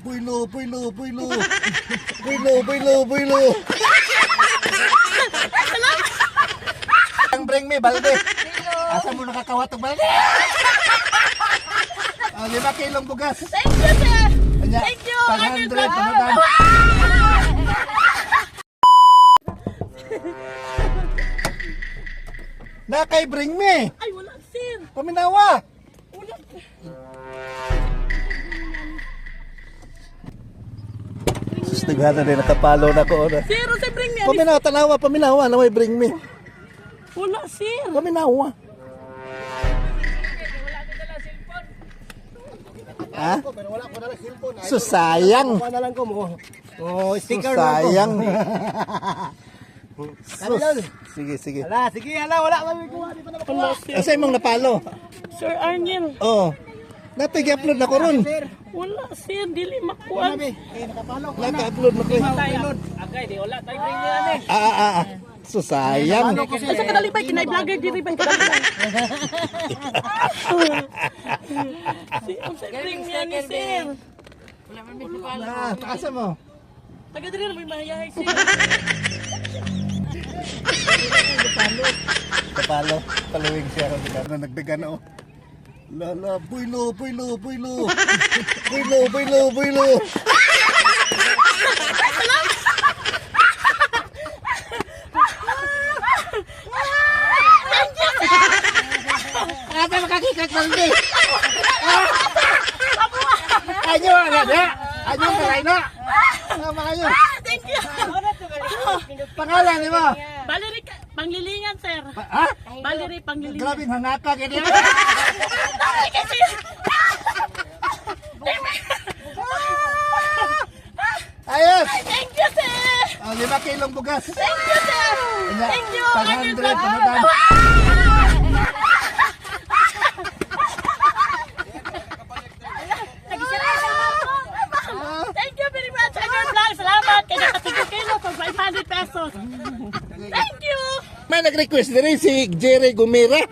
Puilo. Puilo. Ang bring me, balde. Asa mo nakakawatog balde? 5 kilong bugas. Thank you, sir. Anya, Thank you. 500, panadan. Nakay bring me. Ay, wala, sir. Paminawa. Wala. Sustigana din, nakapalo na ko. Sir, sir, bring me. Paminawa, naway bring me. Wala, sir. Paminawa. Ha? Pero wala ko na lang cellphone. Susayang. Kuha na lang ko mo. Oh, sticker Susayang. Ano Sige. Ala, sige, ala, wala kami kuha dito na Wala, sir. Asa imong napalo? Sir Arnel. Oh. Napig-upload na ko ron. Wala, sir. Dili makuha. nakapalo ko. Naka-upload na ko. Agay, di wala tayo bring niya ni. Susayang. Asa ka nalipay, kinay-vlogger, di riban ka nalipay. Sir, bring me ani, sir. Asa mo? Taga diri may mahayahay, sir. Kapalo. Paluwing siya. Nagdagan na oh. Lala, puilo. Puilo. Ate makakikak balde. Anyo na. Anyo balay na. Tama kayo. Thank you. Pangalan ni mo? Baliri, panglilingan, sir. Ha? Baliri, panglilingan. Grabe hangaka kini. Kasi, Ayos. thank you, sir. 5 kilong bugas. Thank you, sir. Thank you. 500 panadan. Thank you very much. And your vlog, salamat. Kaya nakatigil kilo for 500 pesos. Thank you. May nag-request din si Jerry Gumira.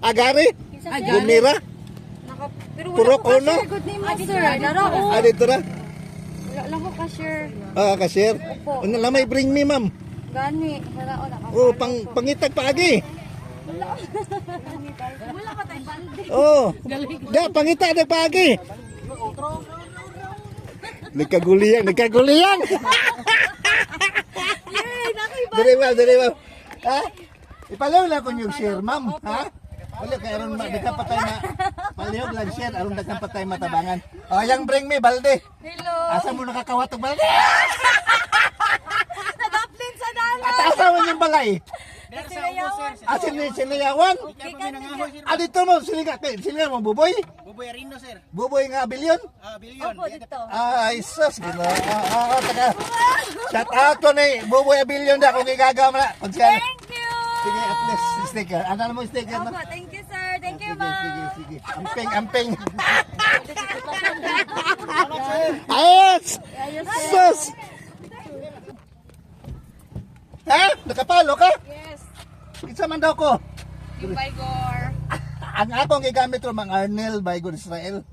Agari? Gumira? Purok ono? Good name mo, sir. Narao. Dito na? Wala lang ko ka-share. Cashier. Ano lamay bring me, ma'am? Gani. Narao na ka. Oh, pangitag paagi. Wala ka tayo balde. Oh. Da pangitag na paagi. Nagkaguliyang. Dire ba? Ha? Ipalaw lang ko yung share, ma'am. Ha? Wala kay aron patay na palihog lang share aron daghang patay matabangan. Oh, yang bring me balde. Hello. Asa mo nakakawatog balde? Nadaplin sa dala. At asa mo yung balay? Sinayawan. Siniyawan? Dito mo siniga mo buboy? Buboy Arindo, sir. Buboy nga bilyon? Bilyon. Opo, dito. Ay, sus, gila. Taga. Shout out ko ni Buboy Abilion da kung igagawa mo na. Pagsyan. Thank you. Sige, at least sticker. Ano mo sticker na? Opo, thank you, sir. Thank you, Sige, ma'am. sige. Amping. Ayos! Sus! Ha? Nakapalo ka? Yes. Isa man daw ko. Yung Baygor. Ang akong gigamit ro mang Arnel Baygor Israel.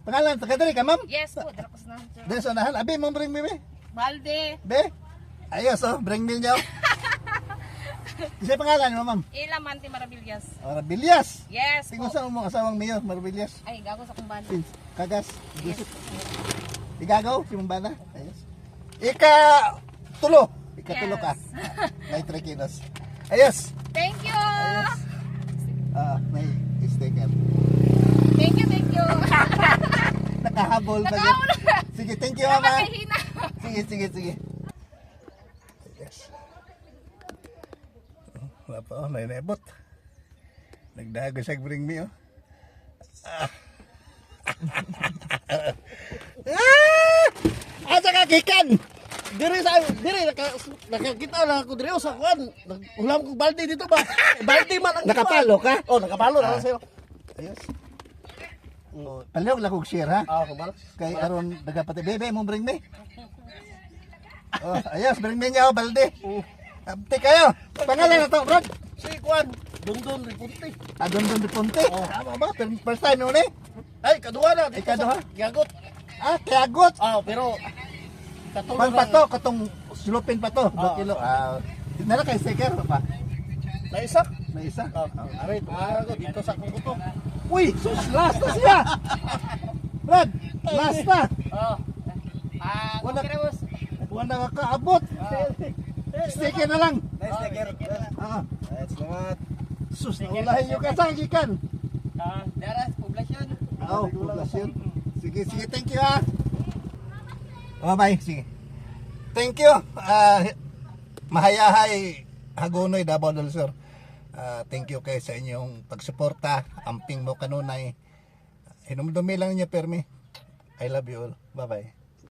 Pangalan, taga-diri ka, ma'am? Yes po, tapos na. Des unahan. Abi, mo bring me, be? Balde. Be? Ayos, oh. Bring me niyo. Isa pangalan mo, ma'am? Ila Manti Maravillas. Maravillas. Yes Tingnan po. sa mong asawang niyo, Maravillas. Ay, gago sa kumbanda. Kagas. Gusit. Igagaw, si Mumbana. Ayos. Tulo ka. May 3 kilos. Ayos. Thank you. May sticker. Thank you. Nakahabol pa Nakahabol yun. na. Sige, thank you, mama. Nakahina. Sige. Yes. Wala pa, may nebot. Nagdago siya bring me, oh. Asa ka gikan? Dire nakakita lang ako dire sa kuan. Ulam ko balde dito ba? Balde man ang Nakapalo ka? Oh, nakapalo na sa'yo. Ayos. Palihog lang kong share, ha? Kumal. Kay aron nagapati. Bebe, mo bring me. Oh, ayos, bring me niya, balde. Abti kayo. Pangalan na to, Brad? Si kuan, Dondon Ripunti. Adon Ponte. Oh. Tama ba? First time nun eh. Ay, kaduha na. Ay, kaduha? Giagot. Kiagot. Pero Pan pa to, katong sulupin pa to. 2 kilo. Nara kay sticker pa. na isa. May isa. Aray, tumaran ko dito sa kuko to. Uy, sus, last na siya. Brad, last na. Wala, wala kakaabot. Sticker na lang. Salamat. Sus, naulahin yung kasagikan. Daras, poblasyon. Poblasyon. Sige, sige, thank you ha. Bye, sige. Thank you. Mahayahay Hagonoy, Davao del Sur. Thank you kay sa inyong pagsuporta. Amping mo kanunay. Hinumdumi lang niya permi. I love you all. Bye-bye.